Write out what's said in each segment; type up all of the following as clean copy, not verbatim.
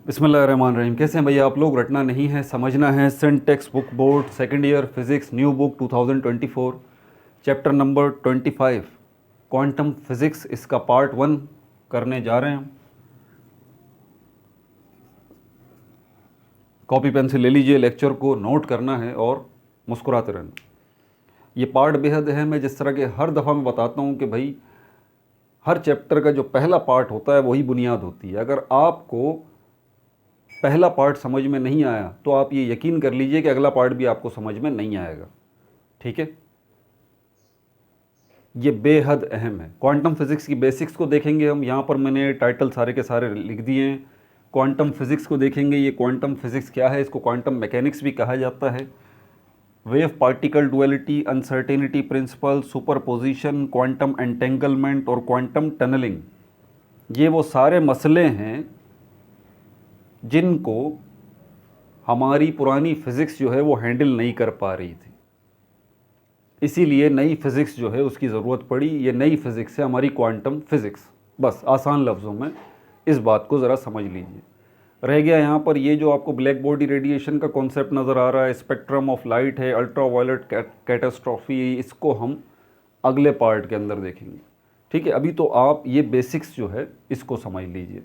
बिस्मिल्लाहिर्रहमानिर्रहीम। कैसे हैं भैया आप लोग? रटना नहीं है, समझना है। Syntax book board second year physics new book 2024 chapter number 25 quantum physics, इसका पार्ट 1 करने जा रहे हैं। कॉपी पेंसिल ले लीजिए, लेक्चर को नोट करना है और मुस्कुराते रहना। ये पार्ट बेहद अहम है। जिस तरह के हर दफ़ा मैं बताता हूँ कि भाई हर चैप्टर का जो पहला पार्ट होता है वही बुनियाद होती है। अगर आपको पहला पार्ट समझ में नहीं आया तो आप ये यकीन कर लीजिए कि अगला पार्ट भी आपको समझ में नहीं आएगा। ठीक है, ये बेहद अहम है। क्वांटम फिज़िक्स की बेसिक्स को देखेंगे हम। यहाँ पर मैंने टाइटल सारे के सारे लिख दिए हैं। क्वांटम फिज़िक्स को देखेंगे। ये क्वांटम फिज़िक्स क्या है? इसको क्वांटम मैकेनिक्स भी कहा जाता है। Wave particle duality, uncertainty principle, superposition, quantum entanglement और क्वांटम टनलिंग, ये वो सारे मसले हैं जिनको हमारी पुरानी फ़िज़िक्स जो है वो हैंडल नहीं कर पा रही थी। इसीलिए नई फ़िज़िक्स जो है उसकी ज़रूरत पड़ी। ये नई फ़िज़िक्स है हमारी क्वांटम फ़िज़िक्स। बस आसान लफ्ज़ों में इस बात को ज़रा समझ लीजिए। रह गया यहाँ पर ये जो आपको ब्लैक बॉडी रेडिएशन का कॉन्सेप्ट नज़र आ रहा है, स्पेक्ट्रम ऑफ लाइट है, अल्ट्रा वायलेट कैटास्ट्रॉफी, इसको हम अगले पार्ट के अंदर देखेंगे। ठीक है, अभी तो आप ये बेसिक्स जो है इसको समझ लीजिए।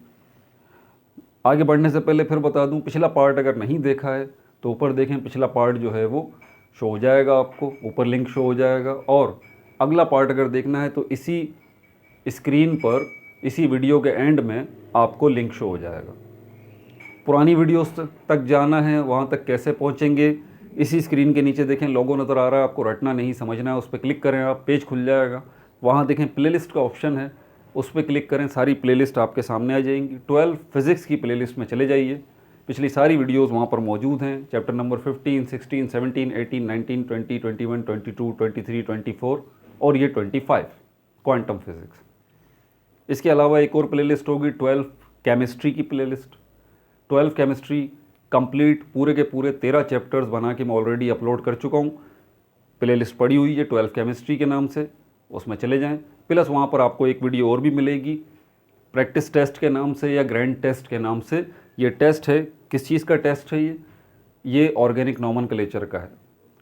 आगे बढ़ने से पहले फिर बता दूं, पिछला पार्ट अगर नहीं देखा है तो ऊपर देखें, पिछला पार्ट जो है वो शो हो जाएगा, आपको ऊपर लिंक शो हो जाएगा। और अगला पार्ट अगर देखना है तो इसी स्क्रीन पर, इसी वीडियो के एंड में आपको लिंक शो हो जाएगा। पुरानी वीडियोस तक जाना है, वहाँ तक कैसे पहुँचेंगे? इसी स्क्रीन के नीचे देखें, लोगो नज़र आ रहा है, आपको रटना नहीं समझना है, उस पर क्लिक करें आप, पेज खुल जाएगा। वहाँ देखें प्लेलिस्ट का ऑप्शन है, उस पर क्लिक करें, सारी प्लेलिस्ट आपके सामने आ जाएंगी। 12 फिज़िक्स की प्लेलिस्ट में चले जाइए, पिछली सारी वीडियोस वहाँ पर मौजूद हैं। चैप्टर नंबर 15, 16, 17, 18, 19, 20, 21, 22, 23, 24 और ये 25 क्वांटम फिज़िक्स। इसके अलावा एक और प्लेलिस्ट होगी 12 केमिस्ट्री की प्लेलिस्ट। 12 केमिस्ट्री कंप्लीट पूरे के पूरे 13 चैप्टर्स बना के मैं ऑलरेडी अपलोड कर चुका हूँ। प्लेलिस्ट पड़ी हुई है 12 केमिस्ट्री के नाम से, उसमें चले जाएं। प्लस वहाँ पर आपको एक वीडियो और भी मिलेगी प्रैक्टिस टेस्ट के नाम से या ग्रैंड टेस्ट के नाम से। ये टेस्ट है, किस चीज़ का टेस्ट है ये ऑर्गेनिक नोमेनक्लेचर का है।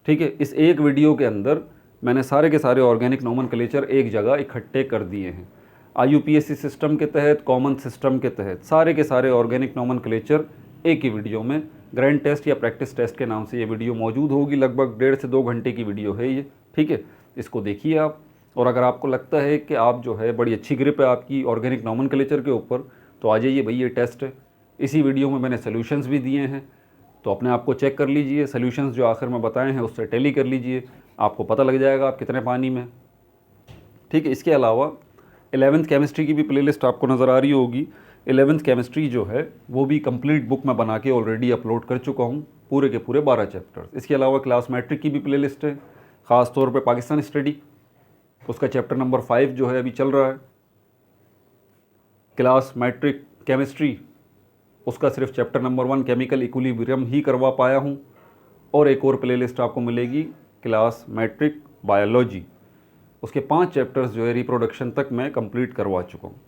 ठीक है, इस एक वीडियो के अंदर मैंने सारे के सारे ऑर्गेनिक नोमेनक्लेचर एक जगह इकट्ठे कर दिए हैं। IUPAC सिस्टम के तहत, कॉमन सिस्टम के तहत सारे के सारे ऑर्गेनिक नोमेनक्लेचर एक ही वीडियो में, ग्रैंड टेस्ट या प्रैक्टिस टेस्ट के नाम से ये वीडियो मौजूद होगी। लगभग 1.5 से 2 घंटे की वीडियो है ये। ठीक है, इसको देखिए आप। और अगर आपको लगता है कि आप जो है बड़ी अच्छी ग्रिप है आपकी ऑर्गेनिक नोमेनक्लेचर के ऊपर, तो आ जाइए भाई, ये टेस्ट है। इसी वीडियो में मैंने सोल्यूशंस भी दिए हैं, तो अपने आप को चेक कर लीजिए। सोल्यूशंस जो आखिर में बताए हैं उससे टैली कर लीजिए, आपको पता लग जाएगा आप कितने पानी में। ठीक है, इसके अलावा 11th केमिस्ट्री की भी प्लेलिस्ट आपको नज़र आ रही होगी। 11th केमिस्ट्री जो है वो भी कंप्लीट बुक में बना के ऑलरेडी अपलोड कर चुका हूँ, पूरे के पूरे 12 चैप्टर्स। इसके अलावा क्लास मैट्रिक की भी प्लेलिस्ट है, ख़ास तौर पे पाकिस्तान स्टडी, उसका चैप्टर नंबर 5 जो है अभी चल रहा है। क्लास मैट्रिक केमिस्ट्री, उसका सिर्फ चैप्टर नंबर 1 केमिकल इक्विलिब्रियम ही करवा पाया हूँ। और एक और प्लेलिस्ट आपको मिलेगी क्लास मैट्रिक बायोलॉजी, उसके 5 चैप्टर्स जो है रिप्रोडक्शन तक मैं कंप्लीट करवा चुका हूँ।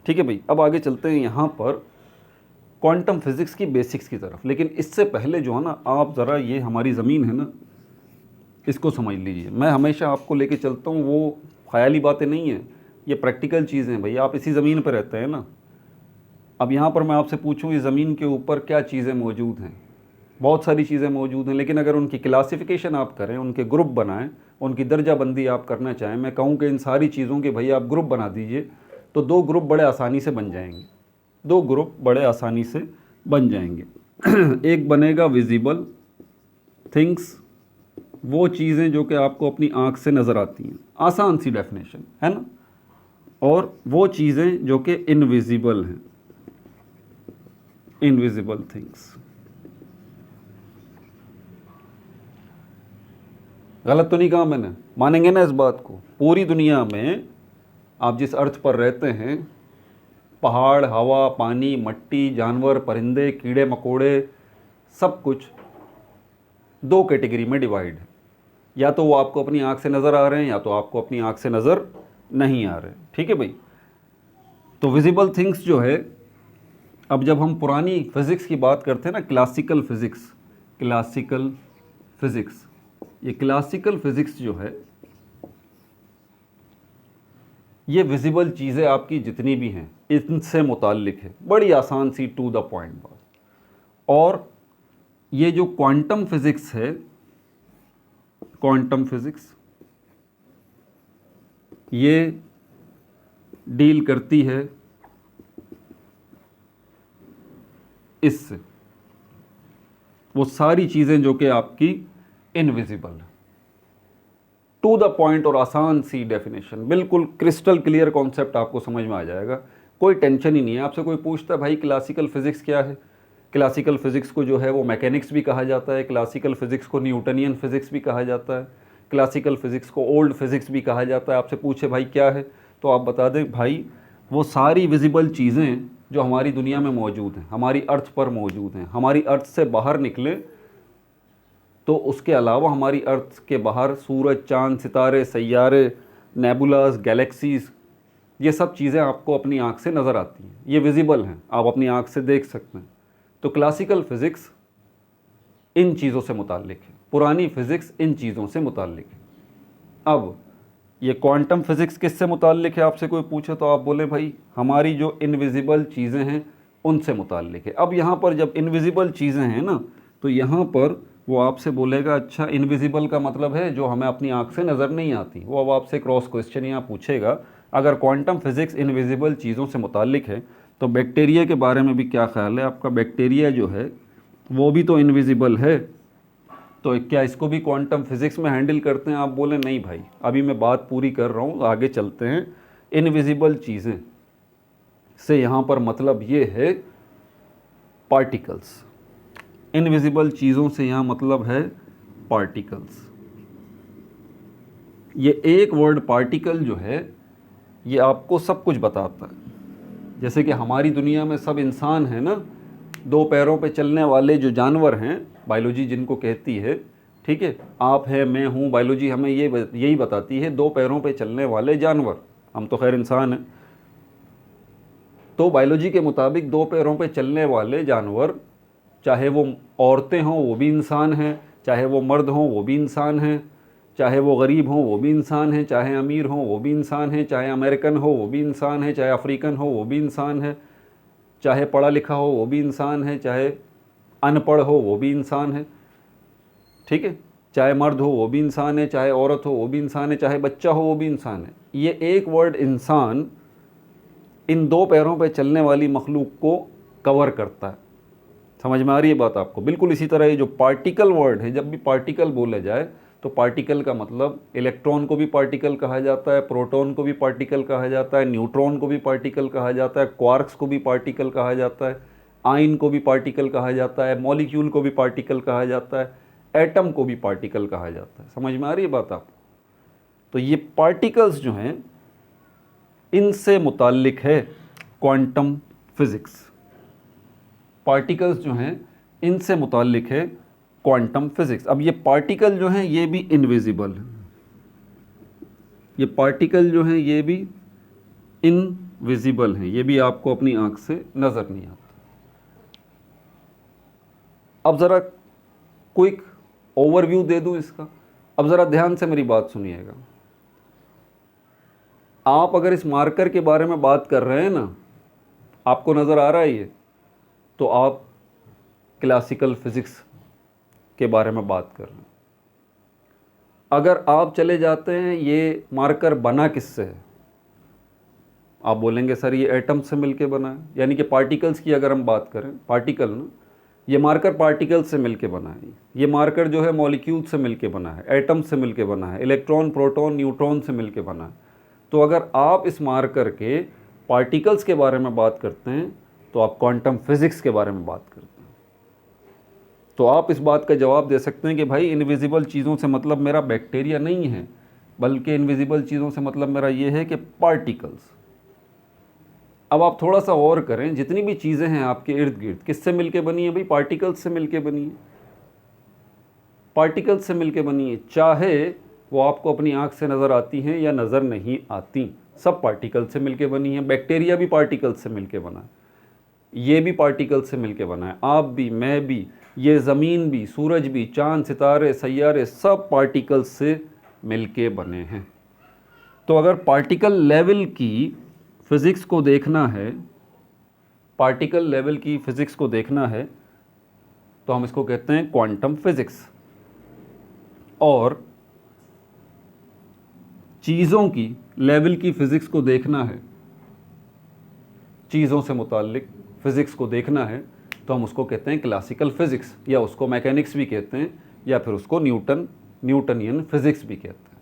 ठीक है भाई, अब आगे चलते हैं यहाँ पर क्वांटम फिज़िक्स की बेसिक्स की तरफ। लेकिन इससे पहले जो है ना, आप ज़रा ये हमारी ज़मीन है ना, इसको समझ लीजिए। मैं हमेशा आपको लेके चलता हूँ, वो ख़याली बातें नहीं हैं, ये प्रैक्टिकल चीज़ें हैं भाई। आप इसी ज़मीन पर रहते हैं ना। अब यहाँ पर मैं आपसे पूछूँ, इस ज़मीन के ऊपर क्या चीज़ें मौजूद हैं? बहुत सारी चीज़ें मौजूद हैं, लेकिन अगर उनकी क्लासिफिकेशन आप करें, उनके ग्रुप बनाएं, उनकी दर्जाबंदी आप करना चाहें, मैं कहूँ कि इन सारी चीज़ों के भाई आप ग्रुप बना दीजिए, तो 2 ग्रुप बड़े आसानी से बन जाएंगे। 2 ग्रुप बड़े आसानी से बन जाएंगे। एक बनेगा विजिबल थिंग्स, वो चीज़ें जो कि आपको अपनी आँख से नज़र आती हैं, आसान सी डेफिनेशन है ना। और वो चीज़ें जो कि इनविजिबल हैं, इनविजिबल थिंग्स। गलत तो नहीं कहा मैंने? मानेंगे ना इस बात को? पूरी दुनिया में आप जिस अर्थ पर रहते हैं, पहाड़, हवा, पानी, मट्टी, जानवर, परिंदे, कीड़े मकोड़े, सब कुछ 2 कैटेगरी में डिवाइड है। या तो वो आपको अपनी आँख से नज़र आ रहे हैं, या तो आपको अपनी आँख से नज़र नहीं आ रहे। ठीक है भाई, तो विजिबल थिंग्स जो है अब जब हम पुरानी फिज़िक्स की बात करते हैं ना, क्लासिकल फिज़िक्स, क्लासिकल फिज़िक्स, ये क्लासिकल फिज़िक्स जो है ये विजिबल चीज़ें आपकी जितनी भी हैं इनसे मुताल्लिक है, बड़ी आसान सी टू द पॉइंट बात। और ये जो क्वांटम फिज़िक्स है, क्वांटम फिज़िक्स ये डील करती है इससे, वो सारी चीज़ें जो कि आपकी इनविजिबल है। टू द पॉइंट और आसान सी डेफिनेशन, बिल्कुल क्रिस्टल क्लियर कॉन्सेप्ट आपको समझ में आ जाएगा, कोई टेंशन ही नहीं है। आपसे कोई पूछता है भाई क्लासिकल फिज़िक्स क्या है, क्लासिकल फिज़िक्स को जो है वो मैकेनिक्स भी कहा जाता है, क्लासिकल फिज़िक्स को न्यूटनियन फिज़िक्स भी कहा जाता है, क्लासिकल फिज़िक्स को ओल्ड फिज़िक्स भी कहा जाता है। आपसे पूछे भाई क्या है, तो आप बता दें भाई वो सारी विजिबल चीज़ें जो हमारी दुनिया में मौजूद हैं, हमारी अर्थ पर मौजूद हैं, हमारी अर्थ से बाहर निकले तो उसके अलावा हमारी अर्थ के बाहर सूरज, चांद, सितारे, सैयारे, नेबुलास, गैलेक्सीज़, ये सब चीज़ें आपको अपनी आँख से नज़र आती हैं, ये विजिबल हैं, आप अपनी आँख से देख सकते हैं। तो क्लासिकल फ़िज़िक्स इन चीज़ों से मुताल्लिक है, पुरानी फ़िज़िक्स इन चीज़ों से मुताल्लिक है। अब ये क्वांटम फ़िज़िक्स किससे मुताल्लिक है, आपसे कोई पूछे तो आप बोले भाई हमारी जो इनविजिबल चीज़ें हैं उनसे मुताल्लिक है। अब यहाँ पर जब इनविजिबल चीज़ें हैं ना, तो यहाँ पर वो आपसे बोलेगा अच्छा इनविजिबल का मतलब है जो हमें अपनी आँख से नज़र नहीं आती। वो अब आपसे क्रॉस क्वेश्चन यहाँ पूछेगा, अगर क्वांटम फिज़िक्स इनविजिबल चीज़ों से मुताल्लिक है तो बैक्टीरिया के बारे में भी क्या ख्याल है आपका? बैक्टीरिया जो है वो भी तो इनविजिबल है, तो क्या इसको भी क्वांटम फिज़िक्स में हैंडल करते हैं? आप बोले नहीं भाई, अभी मैं बात पूरी कर रहा हूँ, आगे चलते हैं। इनविजिबल चीज़ें से यहाँ पर मतलब ये है पार्टिकल्स, इनविजिबल चीज़ों से यहाँ मतलब है पार्टिकल्स। ये एक वर्ड पार्टिकल जो है ये आपको सब कुछ बताता है। जैसे कि हमारी दुनिया में सब इंसान हैं ना, दो पैरों पे चलने वाले जो जानवर हैं, बायोलॉजी जिनको कहती है, ठीक है, आप है, मैं हूँ, बायोलॉजी हमें यही बताती है, दो पैरों पे चलने वाले जानवर। हम तो खैर इंसान हैं, तो बायोलॉजी के मुताबिक दो पैरों पे चलने वाले जानवर, चाहे वो औरतें हों वो भी इंसान हैं, चाहे वो मर्द हों वो भी इंसान हैं, चाहे वो गरीब हों वो भी इंसान हैं, चाहे अमीर हों वो भी इंसान हैं, चाहे अमेरिकन हो वो भी इंसान है, चाहे अफ्रीकन हो वो भी इंसान है, चाहे पढ़ा लिखा हो वो भी इंसान है, चाहे अनपढ़ हो वो भी इंसान है, ठीक है, चाहे मर्द हो वो भी इंसान है, चाहे औरत हो वो भी इंसान है, चाहे बच्चा हो वो भी इंसान है। ये एक वर्ड इंसान इन दो पैरों पर चलने वाली मखलूक को कवर करता है। समझ में आ रही है बात आपको? बिल्कुल इसी तरह ये जो पार्टिकल वर्ड है, जब भी पार्टिकल बोला जाए तो पार्टिकल का मतलब इलेक्ट्रॉन को भी पार्टिकल कहा जाता है, प्रोटॉन को भी पार्टिकल कहा जाता है, न्यूट्रॉन को भी पार्टिकल कहा जाता है, क्वार्क्स को भी पार्टिकल कहा जाता है, आयन को भी पार्टिकल कहा जाता है, मॉलिक्यूल को भी पार्टिकल कहा जाता है, एटम को भी पार्टिकल कहा जाता है। समझ में आ रही है बात आपको? तो ये पार्टिकल्स जो हैं इनसे मुताल्लिक है क्वांटम फिज़िक्स। पार्टिकल्स जो हैं इनसे मुताल्लिक है क्वांटम फिज़िक्स। अब ये पार्टिकल जो हैं ये भी इनविजिबल है, ये पार्टिकल जो हैं ये भी इनविजिबल हैं, ये भी आपको अपनी आँख से नज़र नहीं आता। अब ज़रा क्विक ओवरव्यू दे दूँ इसका। अब ज़रा ध्यान से मेरी बात सुनिएगा। आप अगर इस मार्कर के बारे में बात कर रहे हैं ना, आपको नज़र आ रहा है ये, तो आप क्लासिकल फिज़िक्स के बारे में बात कर रहे हैं। अगर आप चले जाते हैं ये मार्कर बना किससे है, आप बोलेंगे सर ये एटम से मिलके बना है, यानी कि पार्टिकल्स की अगर हम बात करें, पार्टिकल ना, ये मार्कर पार्टिकल से मिलके बना है, ये मार्कर जो है मॉलिक्यूल से मिलके बना है, एटम से मिलके बना है, इलेक्ट्रॉन, प्रोटॉन, न्यूट्रॉन से मिलके बना है। तो अगर आप इस मार्कर के पार्टिकल्स के बारे में बात करते हैं तो आप क्वांटम फिज़िक्स के बारे में बात करते हैं। तो आप इस बात का जवाब दे सकते हैं कि भाई इनविजिबल चीज़ों से मतलब मेरा बैक्टीरिया नहीं है, बल्कि इनविजिबल चीज़ों से मतलब मेरा ये है कि पार्टिकल्स। अब आप थोड़ा सा और करें, जितनी भी चीज़ें हैं आपके इर्द गिर्द किससे मिलके बनी है भाई? पार्टिकल्स से मिलके बनी है, पार्टिकल्स से मिलके बनी है। चाहे वो आपको अपनी आँख से नज़र आती हैं या नज़र नहीं आती, सब पार्टिकल से मिलके बनी है। बैक्टीरिया भी पार्टिकल से मिलके बना है। ये भी पार्टिकल से मिलके बना है, आप भी, मैं भी, ये ज़मीन भी, सूरज भी, चांद, सितारे, सैयारे, सब पार्टिकल से मिलके बने हैं। तो अगर पार्टिकल लेवल की फ़िज़िक्स को देखना है, पार्टिकल लेवल की फ़िज़िक्स को देखना है, तो हम इसको कहते हैं क्वांटम फ़िज़िक्स। और चीज़ों की लेवल की फ़िज़िक्स को देखना है, चीज़ों से मुताल्लिक फ़िज़िक्स को देखना है, तो हम उसको कहते हैं क्लासिकल फ़िज़िक्स, या उसको मैकेनिक्स भी कहते हैं, या फिर उसको न्यूटनियन फ़िज़िक्स भी कहते हैं।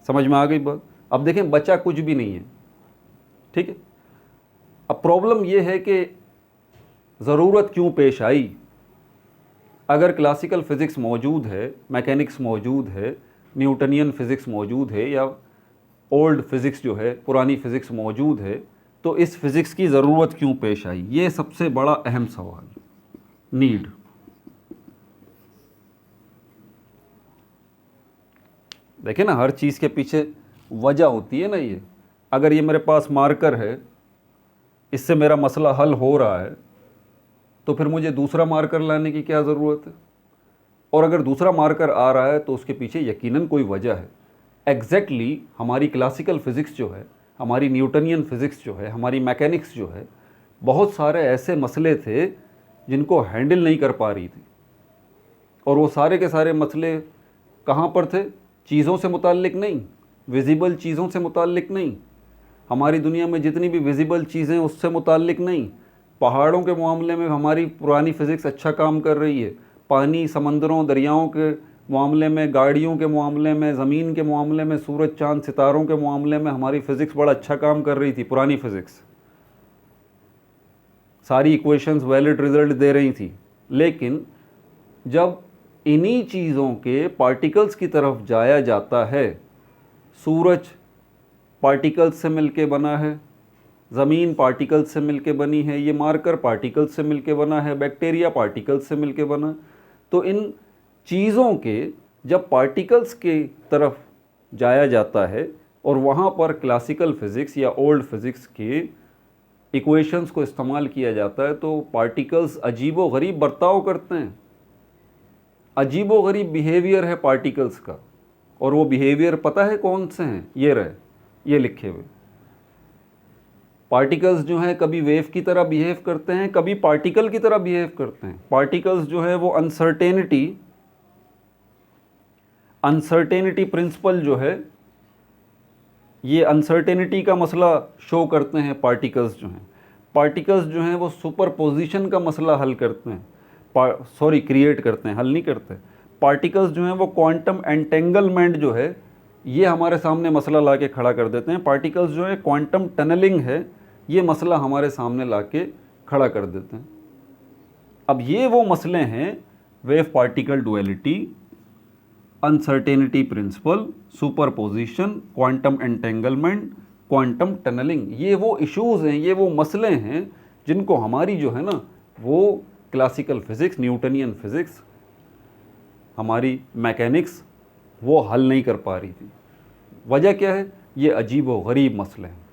समझ में आ गई बात? अब देखें, बचा कुछ भी नहीं है, ठीक है। अब प्रॉब्लम ये है कि ज़रूरत क्यों पेश आई। अगर क्लासिकल फ़िज़िक्स मौजूद है, मैकेनिक्स मौजूद है, न्यूटनियन फ़िज़िक्स मौजूद है, या ओल्ड फ़िज़िक्स जो है, पुरानी फ़िज़िक्स मौजूद है, तो इस फ़िज़िक्स की ज़रूरत क्यों पेश आई? ये सबसे बड़ा अहम सवाल। नीड। देखें ना, हर चीज़ के पीछे वजह होती है ना। ये अगर ये मेरे पास मार्कर है, इससे मेरा मसला हल हो रहा है, तो फिर मुझे दूसरा मार्कर लाने की क्या ज़रूरत है? और अगर दूसरा मार्कर आ रहा है तो उसके पीछे यकीनन कोई वजह है। एग्जैक्टली हमारी क्लासिकल फ़िज़िक्स जो है, हमारी न्यूटनियन फ़िज़िक्स जो है, हमारी मैकेनिक्स जो है, बहुत सारे ऐसे मसले थे जिनको हैंडल नहीं कर पा रही थी। और वो सारे के सारे मसले कहाँ पर थे? चीज़ों से मुताल्लिक नहीं, विजिबल चीज़ों से मुताल्लिक नहीं, हमारी दुनिया में जितनी भी विजिबल चीज़ें उससे मुताल्लिक नहीं। पहाड़ों के मामले में हमारी पुरानी फ़िज़िक्स अच्छा काम कर रही है, पानी, समंदरों, दरियाओं के मामले में, गाड़ियों के मामले में, ज़मीन के मामले में, सूरज, चाँद, सितारों के मामले में हमारी फ़िज़िक्स बड़ा अच्छा काम कर रही थी। पुरानी फ़िज़िक्स सारी इक्वेशंस वैलिड रिज़ल्ट दे रही थी। लेकिन जब इन्हीं चीज़ों के पार्टिकल्स की तरफ जाया जाता है, सूरज पार्टिकल्स से मिलके बना है, ज़मीन पार्टिकल्स से मिलके बनी है, ये मार्कर पार्टिकल्स से मिलके बना है, बैक्टीरिया पार्टिकल्स से मिलके बना। तो इन चीज़ों के जब पार्टिकल्स की तरफ जाया जाता है और वहाँ पर क्लासिकल फ़िज़िक्स या ओल्ड फ़िज़िक्स के इक्वेशंस को इस्तेमाल किया जाता है, तो पार्टिकल्स अजीबो गरीब बर्ताव करते हैं, अजीबो गरीब बिहेवियर है पार्टिकल्स का। और वो बिहेवियर पता है कौन से हैं? ये रहे, ये लिखे हुए। पार्टिकल्स जो हैं कभी वेव की तरह बिहेव करते हैं, कभी पार्टिकल की तरह बिहेव करते हैं। पार्टिकल्स जो है वो अनसर्टेनिटी प्रिंसिपल जो है, ये अनसर्टेनिटी का मसला शो करते हैं। पार्टिकल्स जो हैं वो सुपरपोजिशन का मसला हल करते हैं, क्रिएट करते हैं, हल नहीं करते। पार्टिकल्स जो हैं वो क्वांटम एंटेंगलमेंट जो है, ये हमारे सामने मसला ला के खड़ा कर देते हैं। पार्टिकल्स जो है क्वांटम टनलिंग है, ये मसला हमारे सामने ला के खड़ा कर देते हैं। अब ये वो मसले हैं, wave particle duality, uncertainty principle, superposition, quantum entanglement, quantum tunnelling. ये वो इश्यूज़ हैं, ये वो मसले हैं जिनको हमारी जो है ना वो क्लासिकल फ़िज़िक्स, न्यूटनियन फ़िज़िक्स, हमारी मैकेनिक्स वो हल नहीं कर पा रही थी। वजह क्या है? ये अजीब व गरीब मसले हैं।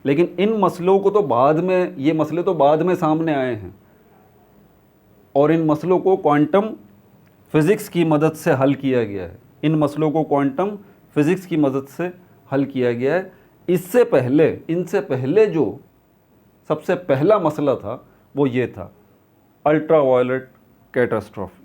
लेकिन इन मसलों को तो बाद में, ये मसले तो बाद में सामने आए हैं, और इन मसलों को क्वांटम फ़िज़िक्स की मदद से हल किया गया है। इन मसलों को क्वांटम फ़िज़िक्स की मदद से हल किया गया है। इनसे पहले जो सबसे पहला मसला था वो ये था, अल्ट्रावायलेट कैटास्ट्रॉफी।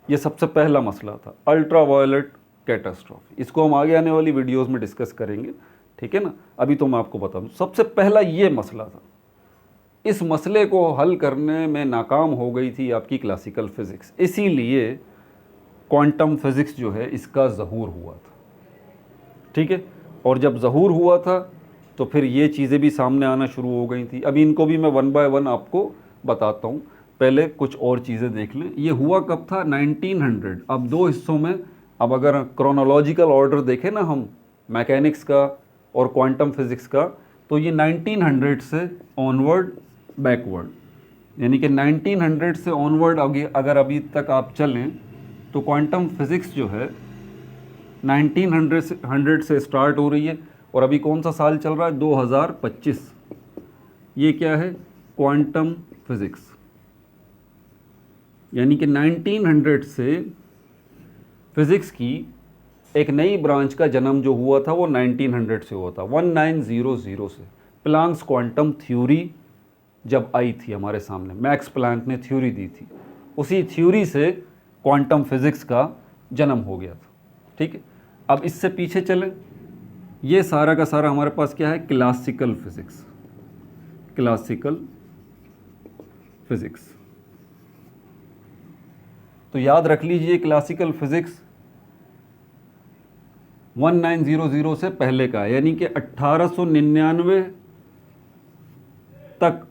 ये सबसे पहला मसला था, अल्ट्रावायलेट कैटास्ट्रॉफी। इसको हम आगे आने वाली वीडियोस में डिस्कस करेंगे, ठीक है ना। अभी तो मैं आपको बता दूं, सबसे पहला ये मसला था। इस मसले को हल करने में नाकाम हो गई थी आपकी क्लासिकल फ़िज़िक्स, इसीलिए क्वांटम फ़िज़िक्स जो है इसका ज़हूर हुआ था, ठीक है। और जब ज़हूर हुआ था तो फिर ये चीज़ें भी सामने आना शुरू हो गई थी। अभी इनको भी मैं वन बाय वन आपको बताता हूँ, पहले कुछ और चीज़ें देख लें। ये हुआ कब था? 1900। अब दो हिस्सों में, अब अगर क्रोनोलॉजिकल ऑर्डर देखें ना हम, मैकेनिक्स का और क्वांटम फ़िज़िक्स का, तो ये 1900 से ऑनवर्ड बैकवर्ड, यानी कि 1900 से ऑनवर्ड अगर अभी तक आप चलें तो क्वांटम फ़िज़िक्स जो है 1900 से स्टार्ट हो रही है। और अभी कौन सा साल चल रहा है? 2025। ये क्या है? Quantum physics. यानी कि 1900 से फिज़िक्स की एक नई ब्रांच का जन्म जो हुआ था वो 1900 से हुआ था, 1900 से। प्लांक्स क्वांटम थ्योरी जब आई थी हमारे सामने, मैक्स प्लांक ने थ्योरी दी थी, उसी थ्योरी से क्वांटम फिज़िक्स का जन्म हो गया था। ठीक है, अब इससे पीछे चलें, ये सारा का सारा हमारे पास क्या है? Classical physics. क्लासिकल फिज़िक्स, तो याद रख लीजिए क्लासिकल फिज़िक्स 1900 से पहले का है, यानी कि 1899 तक।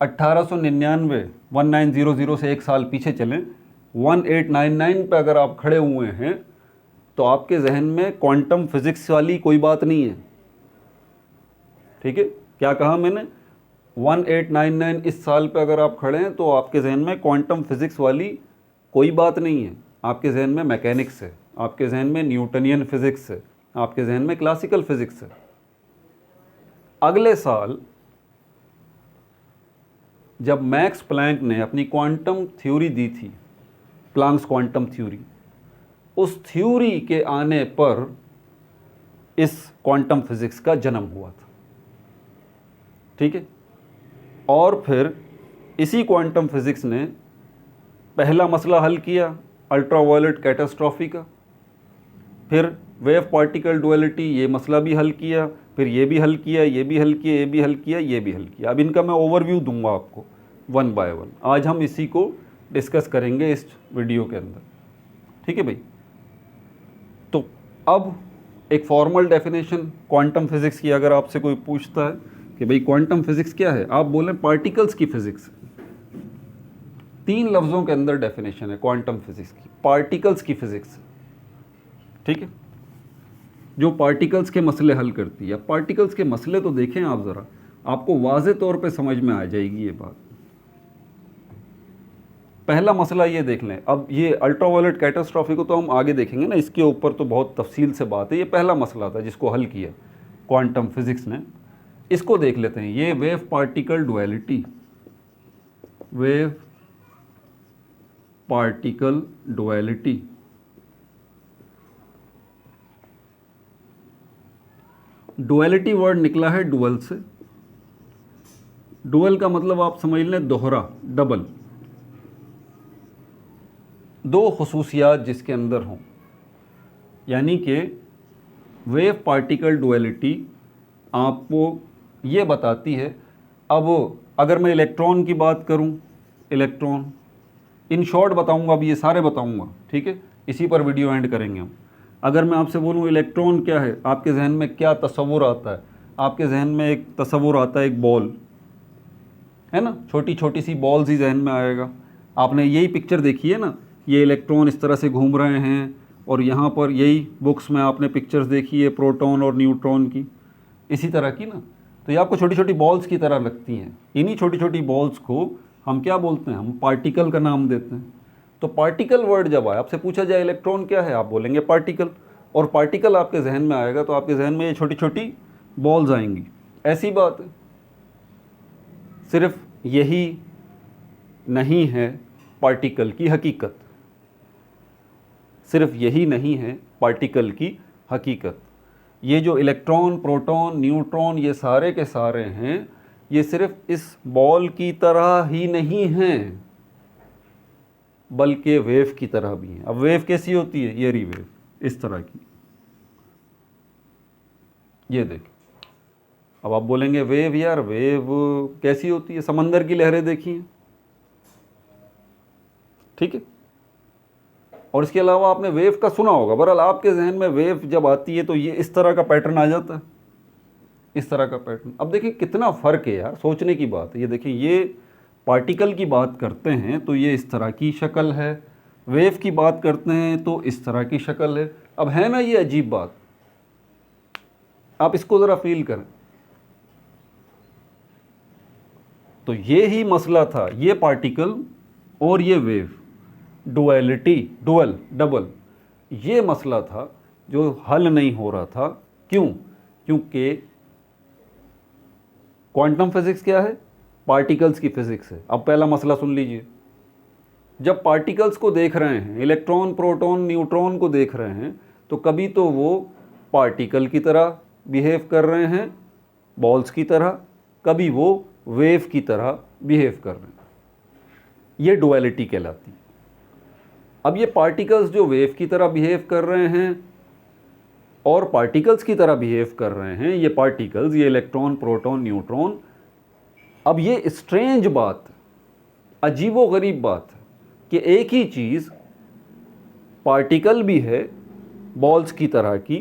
1899, 1900 से एक साल पीछे चलें, 1899 पे अगर आप खड़े हुए हैं तो आपके जहन में क्वांटम फिज़िक्स वाली कोई बात नहीं है। ठीक है, क्या कहा मैंने? 1899 इस साल पे अगर आप खड़े हैं तो आपके जहन में क्वांटम फिज़िक्स वाली कोई बात नहीं है। आपके जहन में मैकेनिक्स है, आपके जहन में न्यूटनियन फिज़िक्स है, आपके जहन में क्लासिकल फिज़िक्स है। अगले साल जब मैक्स प्लैंक ने अपनी क्वांटम थ्योरी दी थी, प्लैंक्स क्वांटम थ्योरी, उस थ्योरी के आने पर इस क्वांटम फिज़िक्स का जन्म हुआ था। ठीक है, और फिर इसी क्वांटम फिज़िक्स ने पहला मसला हल किया अल्ट्रावायलेट कैटास्ट्रॉफी का, फिर वेव पार्टिकल डुअलिटी, ये मसला भी हल किया, फिर ये भी हल किया, ये भी हल किया, ये भी हल किया, ये भी हल किया। अब इनका मैं ओवरव्यू दूंगा आपको वन बाय वन। आज हम इसी को डिस्कस करेंगे इस वीडियो के अंदर। ठीक है भाई, तो अब एक फॉर्मल डेफिनेशन क्वांटम फिज़िक्स की अगर आपसे कोई पूछता है कि भाई क्वांटम फिज़िक्स क्या है, आप बोलें पार्टिकल्स की फ़िज़िक्स। 3 लफ्ज़ों के अंदर डेफिनेशन है क्वांटम फिज़िक्स की, पार्टिकल्स की फ़िज़िक्स। ठीक है, जो पार्टिकल्स के मसले हल करती है। पार्टिकल्स के मसले तो देखें आप ज़रा, आपको वाज़े तौर पे समझ में आ जाएगी ये बात। पहला मसला ये देख लें, अब ये अल्ट्रावायलेट कैटास्ट्रॉफी को तो हम आगे देखेंगे ना, इसके ऊपर तो बहुत तफसील से बात है। ये पहला मसला था जिसको हल किया क्वांटम फिज़िक्स ने। इसको देख लेते हैं, ये wave particle duality, wave particle duality. Duality word निकला है डुअल से। डुअल का मतलब आप समझ लें दोहरा, डबल। दो खुसूसियात जिसके अंदर हों, यानी कि वेव पार्टिकल डुअलिटी आपको ये बताती है। अब अगर मैं इलेक्ट्रॉन की बात करूं, इलेक्ट्रॉन इन शॉर्ट बताऊंगा, अब ये सारे बताऊंगा। ठीक है, इसी पर वीडियो एंड करेंगे हम। अगर मैं आपसे बोलूं इलेक्ट्रॉन क्या है, आपके जहन में क्या तसव्वुर आता है? आपके जहन में एक तसव्वुर आता है, एक बॉल है ना, छोटी छोटी सी बॉल्स ही जहन में आएगा। आपने यही पिक्चर देखी है ना, ये इलेक्ट्रॉन इस तरह से घूम रहे हैं, और यहाँ पर यही बुक्स में आपने पिक्चर्स देखी है प्रोटॉन और न्यूट्रॉन की, इसी तरह की ना। तो ये आपको छोटी छोटी बॉल्स की तरह लगती हैं। इन्हीं छोटी छोटी बॉल्स को हम क्या बोलते हैं? हम पार्टिकल का नाम देते हैं। तो पार्टिकल वर्ड जब आए, आपसे पूछा जाए इलेक्ट्रॉन क्या है, आप बोलेंगे पार्टिकल, और पार्टिकल आपके जहन में आएगा तो आपके जहन में ये छोटी छोटी बॉल्स आएंगी। ऐसी बात है। सिर्फ यही नहीं है पार्टिकल की हकीकत, सिर्फ यही नहीं है पार्टिकल की हकीकत। ये जो इलेक्ट्रॉन, प्रोटॉन, न्यूट्रॉन, ये सारे के सारे हैं, ये सिर्फ इस बॉल की तरह ही नहीं हैं, बल्कि वेव की तरह भी हैं। अब वेव कैसी होती है? ये वेव इस तरह की, ये देखिए। अब आप बोलेंगे वेव, यार वेव कैसी होती है? समंदर की लहरें देखी हैं। ठीक है, और इसके अलावा आपने वेव का सुना होगा। बहरहाल आपके जहन में वेव जब आती है तो ये इस तरह का पैटर्न आ जाता है, इस तरह का पैटर्न। अब देखिए कितना फ़र्क है यार, सोचने की बात है। ये देखिए, ये पार्टिकल की बात करते हैं तो ये इस तरह की शक्ल है, वेव की बात करते हैं तो इस तरह की शक्ल है। अब है ना ये अजीब बात, आप इसको ज़रा फील करें। तो ये ही मसला था, ये पार्टिकल और ये वेव, डुअलिटी, डुअल, डबल, ये मसला था जो हल नहीं हो रहा था। क्यों? क्योंकि क्वांटम फिजिक्स क्या है? पार्टिकल्स की फिजिक्स है। अब पहला मसला सुन लीजिए, जब पार्टिकल्स को देख रहे हैं, इलेक्ट्रॉन, प्रोटॉन, न्यूट्रॉन को देख रहे हैं, तो कभी तो वो पार्टिकल की तरह बिहेव कर रहे हैं, बॉल्स की तरह, कभी वो वेव की तरह बिहेव कर रहे हैं। ये डुअलिटी कहलाती है। अब ये पार्टिकल्स जो वेव की तरह बिहेव कर रहे हैं और पार्टिकल्स की तरह बिहेव कर रहे हैं, ये पार्टिकल्स, ये इलेक्ट्रॉन, प्रोटॉन, न्यूट्रॉन, अब ये स्ट्रेंज बात, अजीबोगरीब बात है कि एक ही चीज़ पार्टिकल भी है बॉल्स की तरह की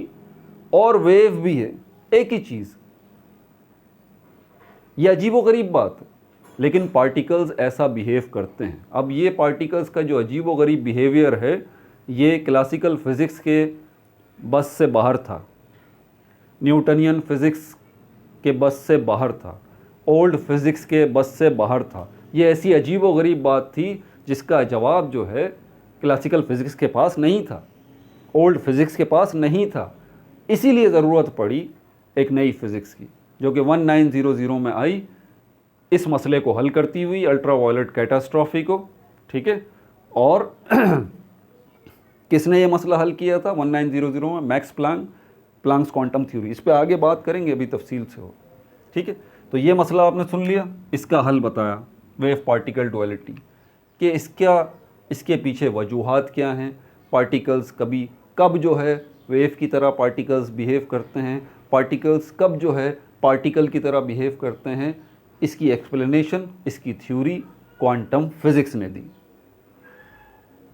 और वेव भी है, एक ही चीज़। ये अजीबोगरीब बात है, लेकिन पार्टिकल्स ऐसा बिहेव करते हैं। अब ये पार्टिकल्स का जो अजीबोगरीब बिहेवियर है, ये क्लासिकल फिज़िक्स के बस से बाहर था, न्यूटनियन फिज़िक्स के बस से बाहर था, ओल्ड फिज़िक्स के बस से बाहर था। ये ऐसी अजीबोगरीब बात थी जिसका जवाब जो है क्लासिकल फिज़िक्स के पास नहीं था, ओल्ड फिज़िक्स के पास नहीं था। इसीलिए ज़रूरत पड़ी एक नई फ़िज़िक्स की, जो कि 1900 में आई, इस मसले को हल करती हुई, अल्ट्रावायलेट कैटास्ट्रॉफी को। ठीक है, और किसने ये मसला हल किया था 1900 में? Max Planck, Planck's quantum theory. इस पे आगे बात करेंगे, अभी तफसील से हो। ठीक है, तो ये मसला आपने सुन लिया, इसका हल बताया, वेव पार्टिकल डुअलिटी, कि इसके पीछे वजूहात क्या हैं, पार्टिकल्स कब जो है वेव की तरह पार्टिकल्स बिहेव करते हैं, पार्टिकल्स कब जो है पार्टिकल की तरह बिहेव करते हैं, इसकी एक्सप्लेनेशन, इसकी थ्योरी क्वांटम फिज़िक्स ने दी।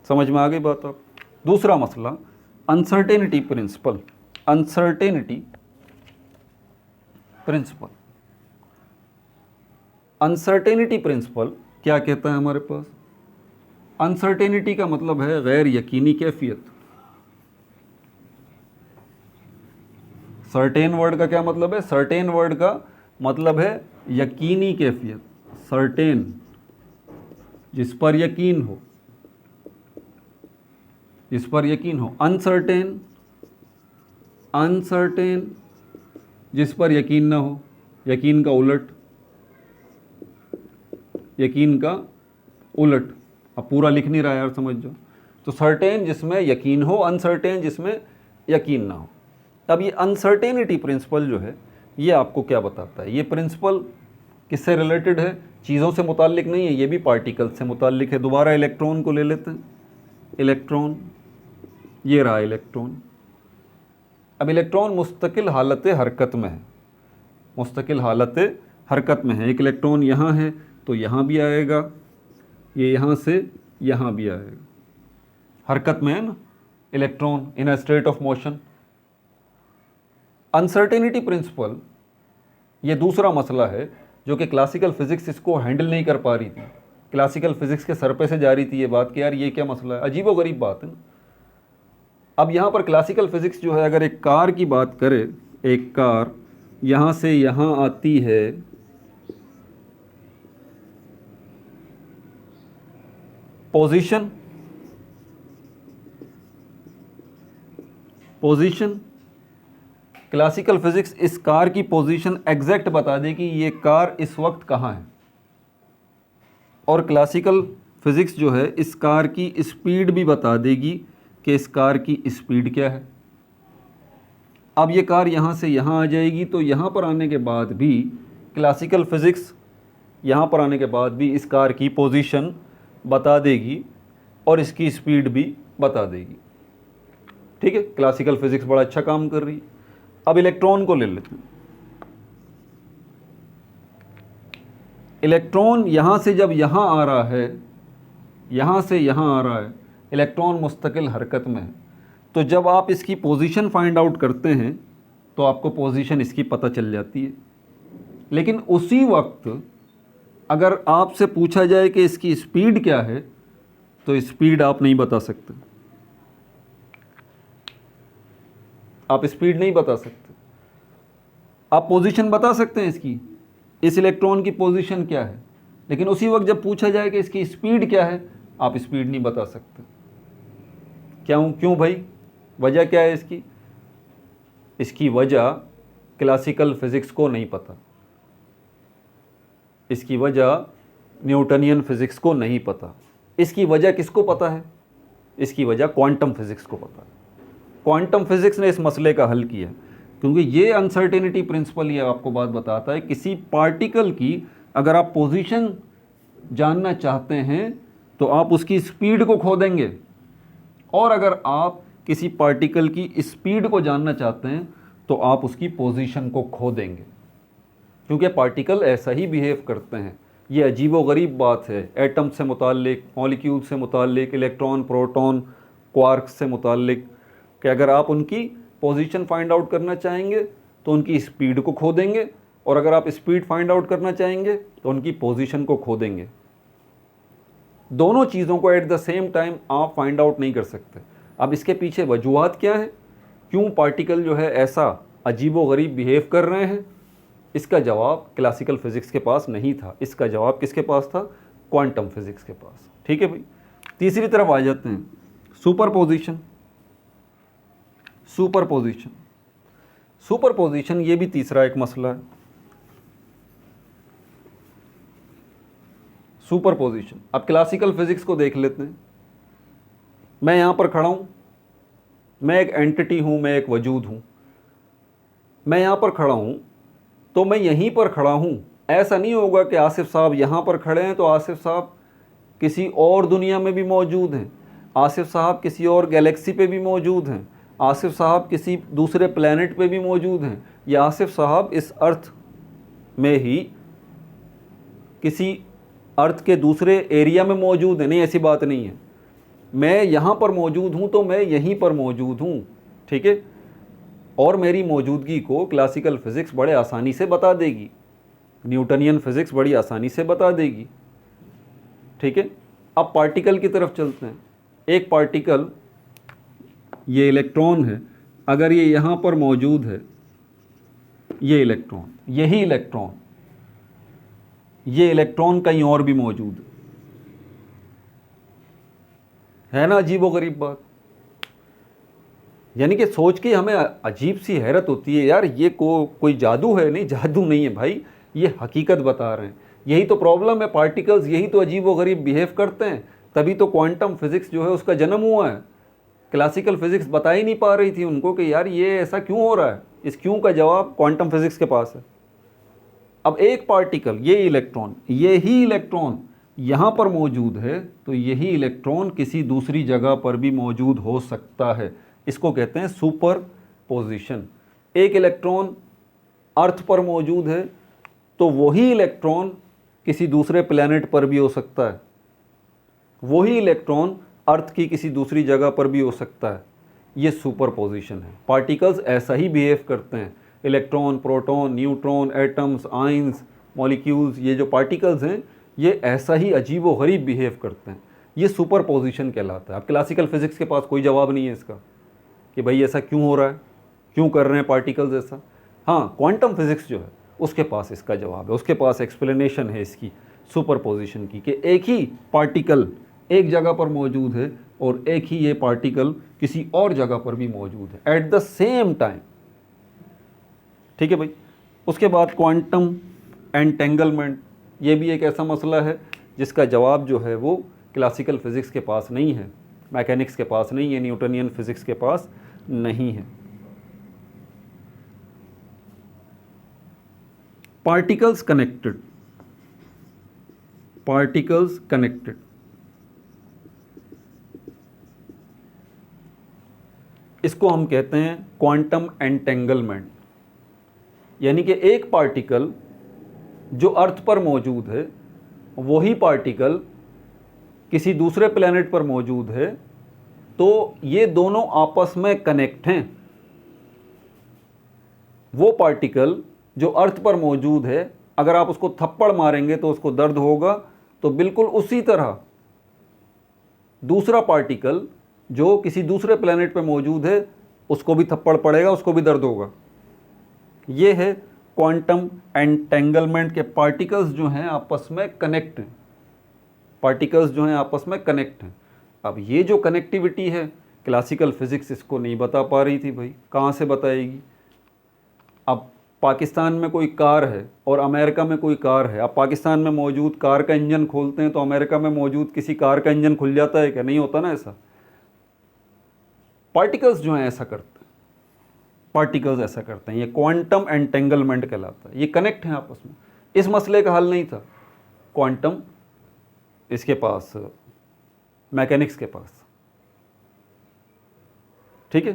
समझ में आ गई बात आप? दूसरा मसला, uncertainty principle. Uncertainty principle, uncertainty principle क्या कहता है हमारे पास? अनसर्टेनिटी का मतलब है गैर यकीनी कैफियत। सर्टेन वर्ड का क्या मतलब है? सर्टेन वर्ड का मतलब है यकीनी कैफियत। सर्टेन, जिस पर यकीन हो, जिस पर यकीन हो। अनसर्टेन, अनसर्टेन, जिस पर यकीन ना हो, यकीन का उलट, यकीन का उलट। अब पूरा लिख नहीं रहा यार, समझ जाओ। तो सर्टेन जिसमें यकीन हो, अनसर्टेन जिसमें यकीन ना हो। अब ये अनसर्टेनिटी प्रिंसिपल जो है, ये आपको क्या बताता है? ये प्रिंसिपल किससे रिलेटेड है? चीज़ों से मुताल्लिक नहीं है, ये भी पार्टिकल से मुताल्लिक है। दोबारा इलेक्ट्रॉन को ले लेते हैं। इलेक्ट्रॉन, ये रहा इलेक्ट्रॉन। अब इलेक्ट्रॉन मुस्तकिल हालत हरकत में है, मुस्तकिल हालत हरकत में है। एक इलेक्ट्रॉन यहाँ है तो यहाँ भी आएगा, ये यहाँ से यहाँ भी आएगा, हरकत में है ना electron, in a state of motion. Uncertainty principle ये दूसरा मसला है जो कि क्लासिकल फिज़िक्स इसको हैंडल नहीं कर पा रही थी। क्लासिकल फिज़िक्स के सर पे से जा रही थी ये बात कि यार ये क्या मसला है, अजीबोगरीब बात है ना। अब यहाँ पर क्लासिकल फिज़िक्स जो है, अगर एक कार की बात करे, एक कार यहाँ से यहाँ आती है, पोजीशन, पोजीशन, क्लासिकल फिज़िक्स इस कार की पोजीशन एग्जैक्ट बता दे कि ये कार इस वक्त कहाँ है। और क्लासिकल फिज़िक्स जो है इस कार की स्पीड भी बता देगी कि इस कार की स्पीड क्या है। अब ये कार यहाँ से यहाँ आ जाएगी, तो यहाँ पर आने के बाद भी क्लासिकल फिज़िक्स यहाँ पर आने के बाद भी इस कार की पोजीशन बता देगी और इसकी स्पीड भी बता देगी। ठीक है, क्लासिकल फिज़िक्स बड़ा अच्छा काम कर रही है। अब इलेक्ट्रॉन को ले लेते हैं। इलेक्ट्रॉन यहाँ से जब यहाँ आ रहा है, यहाँ से यहाँ आ रहा है, इलेक्ट्रॉन मुस्तकिल हरकत में है, तो जब आप इसकी पोजीशन फाइंड आउट करते हैं तो आपको पोजीशन इसकी पता चल जाती है। लेकिन उसी वक्त अगर आपसे पूछा जाए कि इसकी स्पीड क्या है, तो स्पीड आप नहीं बता सकते, आप स्पीड नहीं बता सकते। आप पोजीशन बता सकते हैं इसकी, इस इलेक्ट्रॉन की पोजीशन क्या है, लेकिन उसी वक्त जब पूछा जाए कि इसकी स्पीड क्या है, आप स्पीड नहीं बता सकते। क्यों भाई? वजह क्या है इसकी? इसकी वजह क्लासिकल फिज़िक्स को नहीं पता। इसकी वजह न्यूटनियन फिज़िक्स को नहीं पता। इसकी वजह किसको पता है? इसकी वजह क्वांटम फिज़िक्स को पता है। क्वांटम फिज़िक्स ने इस मसले का हल किया, क्योंकि ये अनसर्टेनिटी प्रिंसिपल ये आपको बात बताता है, किसी पार्टिकल की अगर आप पोजीशन जानना चाहते हैं तो आप उसकी स्पीड को खो देंगे, और अगर आप किसी पार्टिकल की स्पीड को जानना चाहते हैं तो आप उसकी पोजीशन को खो देंगे, क्योंकि पार्टिकल ऐसा ही बिहेव करते हैं। ये अजीबोगरीब बात है एटम से मुताल्लिक, मॉलिक्यूल से मुताल्लिक, इलेक्ट्रॉन, प्रोटॉन, क्वार्क्स से मुताल्लिक, कि अगर आप उनकी पोजीशन फाइंड आउट करना चाहेंगे तो उनकी स्पीड को खो देंगे, और अगर आप स्पीड फाइंड आउट करना चाहेंगे तो उनकी पोजीशन को खो देंगे। दोनों चीज़ों को एट द सेम टाइम आप फाइंड आउट नहीं कर सकते। अब इसके पीछे वजूहात क्या है, क्यों पार्टिकल जो है ऐसा अजीबोगरीब बिहेव कर रहे हैं? इसका जवाब क्लासिकल फिज़िक्स के पास नहीं था, इसका जवाब किसके पास था? क्वांटम फिज़िक्स के पास। ठीक है भाई, तीसरी तरफ आ जाते हैं, सुपरपोजिशन। सुपरपोजिशन, सुपरपोजिशन ये भी तीसरा एक मसला है। सुपरपोजिशन, अब क्लासिकल फिज़िक्स को देख लेते हैं। मैं यहाँ पर खड़ा हूँ, मैं एक एंटिटी हूँ, मैं एक वजूद हूँ। मैं यहाँ पर खड़ा हूँ तो मैं यहीं पर खड़ा हूँ। ऐसा नहीं होगा कि आसिफ साहब यहाँ पर खड़े हैं तो आसिफ साहब किसी और दुनिया में भी मौजूद हैं, आसिफ साहब किसी और गैलेक्सी पे भी मौजूद हैं, आसिफ साहब किसी दूसरे प्लैनेट पे भी मौजूद हैं, या आसिफ साहब इस अर्थ में ही किसी अर्थ के दूसरे एरिया में मौजूद हैं। नहीं, ऐसी बात नहीं है। मैं यहाँ पर मौजूद हूँ तो मैं यहीं पर मौजूद हूँ। ठीक है, और मेरी मौजूदगी को क्लासिकल फ़िज़िक्स बड़े आसानी से बता देगी, न्यूटनियन फ़िज़िक्स बड़ी आसानी से बता देगी। ठीक है, अब पार्टिकल की तरफ चलते हैं। एक पार्टिकल, ये इलेक्ट्रॉन है, अगर ये यहाँ पर मौजूद है, ये इलेक्ट्रॉन, यही इलेक्ट्रॉन, ये इलेक्ट्रॉन कहीं और भी मौजूद है ना? अजीबोगरीब बात। यानी कि सोच के हमें अजीब सी हैरत होती है, यार ये कोई जादू है? नहीं, जादू नहीं है भाई, ये हकीकत बता रहे हैं। यही तो प्रॉब्लम है, पार्टिकल्स यही तो अजीबोगरीब बिहेव करते हैं, तभी तो क्वांटम फिज़िक्स जो है उसका जन्म हुआ है। क्लासिकल फ़िज़िक्स बता ही नहीं पा रही थी उनको कि यार ये ऐसा क्यों हो रहा है। इस क्यों का जवाब क्वांटम फिज़िक्स के पास है। अब एक पार्टिकल, ये इलेक्ट्रॉन, यही इलेक्ट्रॉन यहाँ पर मौजूद है, तो यही इलेक्ट्रॉन किसी दूसरी जगह पर भी मौजूद हो सकता है। इसको कहते हैं सुपर पोजिशन। एक इलेक्ट्रॉन अर्थ पर मौजूद है तो वही इलेक्ट्रॉन किसी दूसरे प्लैनेट पर भी हो सकता है, वही इलेक्ट्रॉन अर्थ की किसी दूसरी जगह पर भी हो सकता है। ये सुपर पोजिशन है। पार्टिकल्स ऐसा ही बिहेव करते हैं। Electron, proton, neutron, atoms, ions, molecules, ये जो पार्टिकल्स हैं ये ऐसा ही अजीबोगरीब बिहेव करते हैं। ये सुपर पोजिशन कहलाता है। अब क्लासिकल फ़िज़िक्स के पास कोई जवाब नहीं है इसका कि भाई ऐसा क्यों हो रहा है, क्यों कर रहे हैं पार्टिकल्स ऐसा। हाँ, क्वांटम फिज़िक्स जो है उसके पास इसका जवाब है, उसके पास एक्सप्लेनेशन है इसकी सुपर पोजिशन की, कि एक ही पार्टिकल एक जगह पर मौजूद है और एक ही ये पार्टिकल किसी और जगह पर भी मौजूद है एट द सेम टाइम। ठीक है भाई। उसके बाद क्वांटम एंटेंगलमेंट, ये भी एक ऐसा मसला है जिसका जवाब जो है वो क्लासिकल फ़िज़िक्स के पास नहीं है, मैकेनिक्स के पास नहीं है, न्यूटनियन फ़िज़िक्स के पास नहीं है। पार्टिकल्स कनेक्टेड, पार्टिकल्स कनेक्टेड, इसको हम कहते हैं क्वांटम एंटेंगलमेंट। यानी कि एक पार्टिकल जो अर्थ पर मौजूद है, वही पार्टिकल किसी दूसरे प्लैनेट पर मौजूद है, तो ये दोनों आपस में कनेक्ट हैं। वो पार्टिकल जो अर्थ पर मौजूद है, अगर आप उसको थप्पड़ मारेंगे तो उसको दर्द होगा, तो बिल्कुल उसी तरह दूसरा पार्टिकल जो किसी दूसरे प्लैनेट पर मौजूद है उसको भी थप्पड़ पड़ेगा, उसको भी दर्द होगा। ये है क्वांटम एंटेंगलमेंट के पार्टिकल्स जो हैं आपस में कनेक्ट हैं, पार्टिकल्स जो हैं आपस में कनेक्ट हैं। अब ये जो कनेक्टिविटी है क्लासिकल फ़िज़िक्स इसको नहीं बता पा रही थी भाई, कहाँ से बताएगी। अब पाकिस्तान में कोई कार है और अमेरिका में कोई कार है, आप पाकिस्तान में मौजूद कार का इंजन खोलते हैं तो अमेरिका में मौजूद किसी कार का इंजन खुल जाता है क्या? नहीं होता ना ऐसा। पार्टिकल्स जो हैं ऐसा करते हैं, पार्टिकल्स ऐसा करते हैं, ये क्वांटम एंटेंगलमेंट कहलाता है, ये कनेक्ट हैं आपस में। इस मसले का हल नहीं था क्वांटम इसके पास, मैकेनिक्स के पास, ठीक है,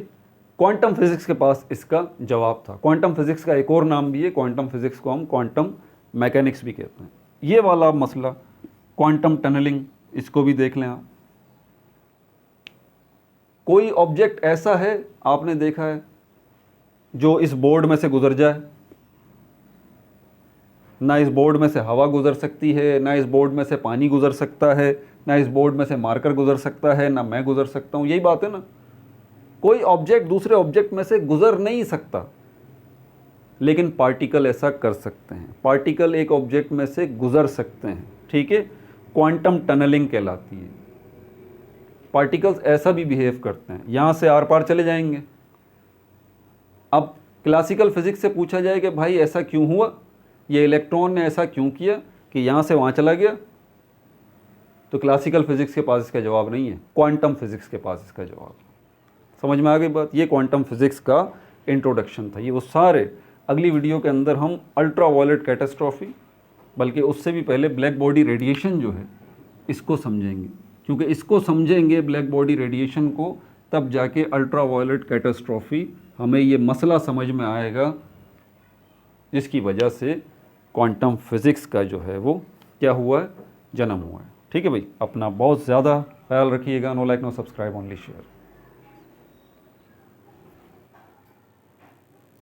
क्वांटम फिजिक्स के पास इसका जवाब था। क्वांटम फिजिक्स का एक और नाम भी है, क्वांटम फिजिक्स को हम क्वांटम मैकेनिक्स भी कहते हैं। ये वाला मसला क्वांटम टनलिंग, इसको भी देख लें आप। कोई ऑब्जेक्ट ऐसा है आपने देखा है जो इस बोर्ड में से गुजर जाए? ना इस बोर्ड में से हवा गुजर सकती है, ना इस बोर्ड में से पानी गुजर सकता है, ना इस बोर्ड में से मार्कर गुजर सकता है, ना मैं गुजर सकता हूँ। यही बात है ना, कोई ऑब्जेक्ट दूसरे ऑब्जेक्ट में से गुजर नहीं सकता, लेकिन पार्टिकल ऐसा कर सकते हैं। पार्टिकल एक ऑब्जेक्ट में से गुजर सकते हैं, ठीक है, क्वांटम टनलिंग कहलाती है। पार्टिकल्स ऐसा भी बिहेव करते हैं, यहाँ से आर पार चले जाएंगे। अब क्लासिकल फिजिक्स से पूछा जाए कि भाई ऐसा क्यों हुआ, ये इलेक्ट्रॉन ने ऐसा क्यों किया कि यहाँ से वहाँ चला गया, तो क्लासिकल फिजिक्स के पास इसका जवाब नहीं है, क्वांटम फिजिक्स के पास इसका जवाब है। समझ में आ गई बात? ये क्वांटम फिजिक्स का इंट्रोडक्शन था। ये वो सारे अगली वीडियो के अंदर हम अल्ट्रा वायलेट कैटास्ट्रॉफी, बल्कि उससे भी पहले ब्लैक बॉडी रेडिएशन जो है इसको समझेंगे, क्योंकि इसको समझेंगे ब्लैक बॉडी रेडिएशन को, तब जाके अल्ट्रा वायलेट कैटास्ट्रॉफी हमें ये मसला समझ में आएगा जिसकी वजह से क्वांटम फिज़िक्स का जो है वो क्या हुआ है, जन्म हुआ है। ठीक है भाई, अपना बहुत ज़्यादा ख्याल रखिएगा। No like no subscribe, only share.